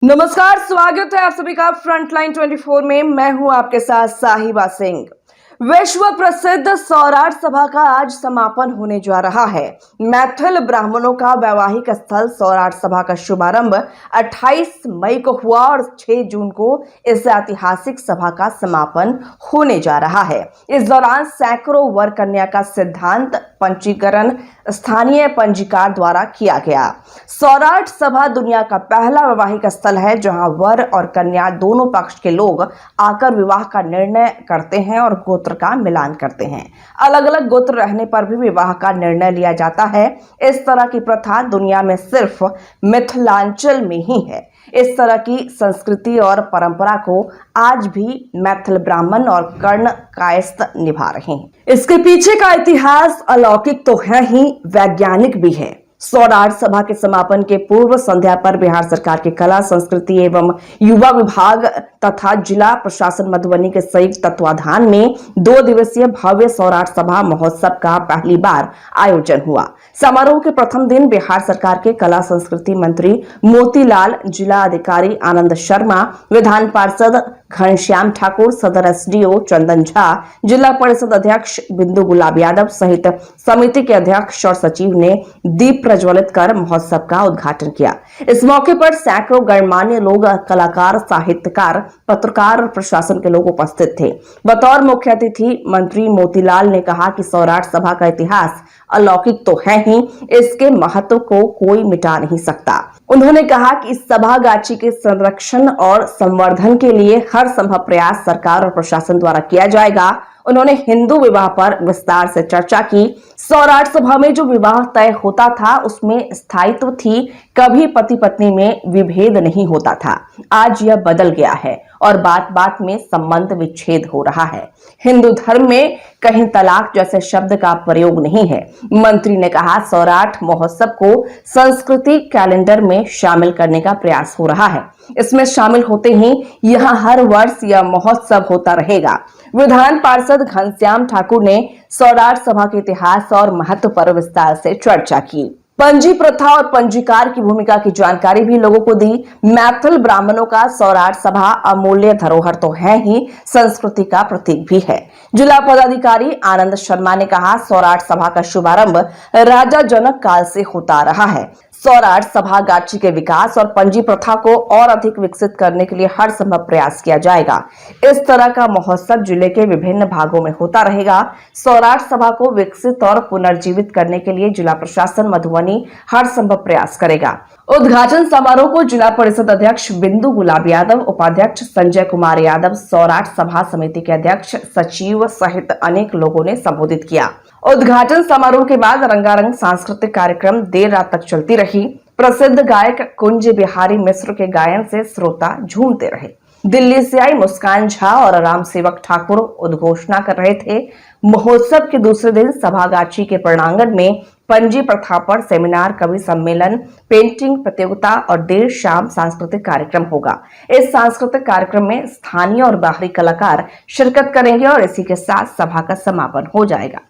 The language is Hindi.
नमस्कार, स्वागत है आप सभी का फ्रंटलाइन 24 में। मैं हूं आपके साथ साहिबा सिंह। विश्व प्रसिद्ध सौराठ सभा का आज समापन होने जा रहा है। मैथिल ब्राह्मणों का वैवाहिक स्थल सौराठ सभा का शुभारंभ 28 मई को हुआ और 6 जून को इस ऐतिहासिक सभा का समापन होने जा रहा है। इस दौरान सैकड़ों वर कन्या का सिद्धांत पंजीकरण स्थानीय पंजीकार द्वारा किया गया। सौराठ सभा दुनिया का पहला वैवाहिक स्थल है जहां वर और कन्या दोनों पक्ष के लोग आकर विवाह का निर्णय करते हैं और गोत्र का मिलान करते हैं। अलग अलग गोत्र रहने पर भी विवाह का निर्णय लिया जाता है। इस तरह की प्रथा दुनिया में सिर्फ मिथिलांचल में ही है। इस तरह की संस्कृति और परंपरा को आज भी मैथिल ब्राह्मण और कर्ण कायस्थ निभा रहे हैं। इसके पीछे का इतिहास अलौकिक तो है ही, वैज्ञानिक भी है। सौराठ सभा के समापन के पूर्व संध्या पर बिहार सरकार के कला संस्कृति एवं युवा विभाग तथा जिला प्रशासन मधुबनी के संयुक्त तत्वाधान में 2 दिवसीय भव्य सौराठ सभा महोत्सव का पहली बार आयोजन हुआ। समारोह के प्रथम दिन बिहार सरकार के कला संस्कृति मंत्री मोतीलाल, जिला अधिकारी आनंद शर्मा, विधान पार्षद घनश्याम ठाकुर, सदर एसडीओ चंदन झा, जिला परिषद अध्यक्ष बिंदु गुलाब यादव सहित समिति के अध्यक्ष और सचिव ने दीप प्रज्वलित कर महोत्सव का उद्घाटन किया। इस मौके पर सैकड़ों गणमान्य लोग, कलाकार, साहित्यकार, पत्रकार और प्रशासन के लोग उपस्थित थे। बतौर मुख्य अतिथि मंत्री मोतीलाल ने कहा कि सौराठ सभा का इतिहास अलौकिक तो है ही, इसके महत्व को कोई मिटा नहीं सकता। उन्होंने कहा कि इस सभागाछी के संरक्षण और संवर्धन के लिए हर संभव प्रयास सरकार और प्रशासन द्वारा किया जाएगा। उन्होंने हिंदू विवाह पर विस्तार से चर्चा की। सौराठ सभा में जो विवाह तय होता था उसमें स्थायित्व थी, कभी पति पत्नी में विभेद नहीं होता था। आज यह बदल गया है और बात बात में संबंध विच्छेद हो रहा है। हिंदू धर्म में कहीं तलाक जैसे शब्द का प्रयोग नहीं है। मंत्री ने कहा, सौराठ महोत्सव को संस्कृति कैलेंडर में शामिल करने का प्रयास हो रहा है। इसमें शामिल होते ही यहाँ हर वर्ष यह महोत्सव होता रहेगा। विधान पार्षद घनश्याम ठाकुर ने सौराठ सभा के इतिहास और महत्व पर विस्तार से चर्चा की। पंजी प्रथा और पंजीकार की भूमिका की जानकारी भी लोगों को दी। मैथिल ब्राह्मणों का सौराठ सभा अमूल्य धरोहर तो है ही, संस्कृति का प्रतीक भी है। जिला पदाधिकारी आनंद शर्मा ने कहा, सौराठ सभा का शुभारंभ राजा जनक काल से होता रहा है। सौराठ सभागाछी के विकास और पंजी प्रथा को और अधिक विकसित करने के लिए हर संभव प्रयास किया जाएगा। इस तरह का महोत्सव जिले के विभिन्न भागों में होता रहेगा। सौराठ सभा को विकसित और पुनर्जीवित करने के लिए जिला प्रशासन मधुबनी हर संभव प्रयास करेगा। उद्घाटन समारोह को जिला परिषद अध्यक्ष बिंदु गुलाब यादव, उपाध्यक्ष संजय कुमार यादव, सौराठ सभा समिति के अध्यक्ष, सचिव सहित अनेक लोगों ने संबोधित किया। उद्घाटन समारोह के बाद रंगारंग सांस्कृतिक कार्यक्रम देर रात तक चलती रही। प्रसिद्ध गायक कुंज बिहारी मिश्र के गायन से श्रोता झूमते रहे। दिल्ली से आई मुस्कान झा और राम सेवक ठाकुर उद्घोषणा कर रहे थे। महोत्सव के दूसरे दिन सभागाछी के प्रांगण में पंजी प्रथा पर सेमिनार, कवि सम्मेलन, पेंटिंग प्रतियोगिता और देर शाम सांस्कृतिक कार्यक्रम होगा। इस सांस्कृतिक कार्यक्रम में स्थानीय और बाहरी कलाकार शिरकत करेंगे और इसी के साथ सभा का समापन हो जाएगा।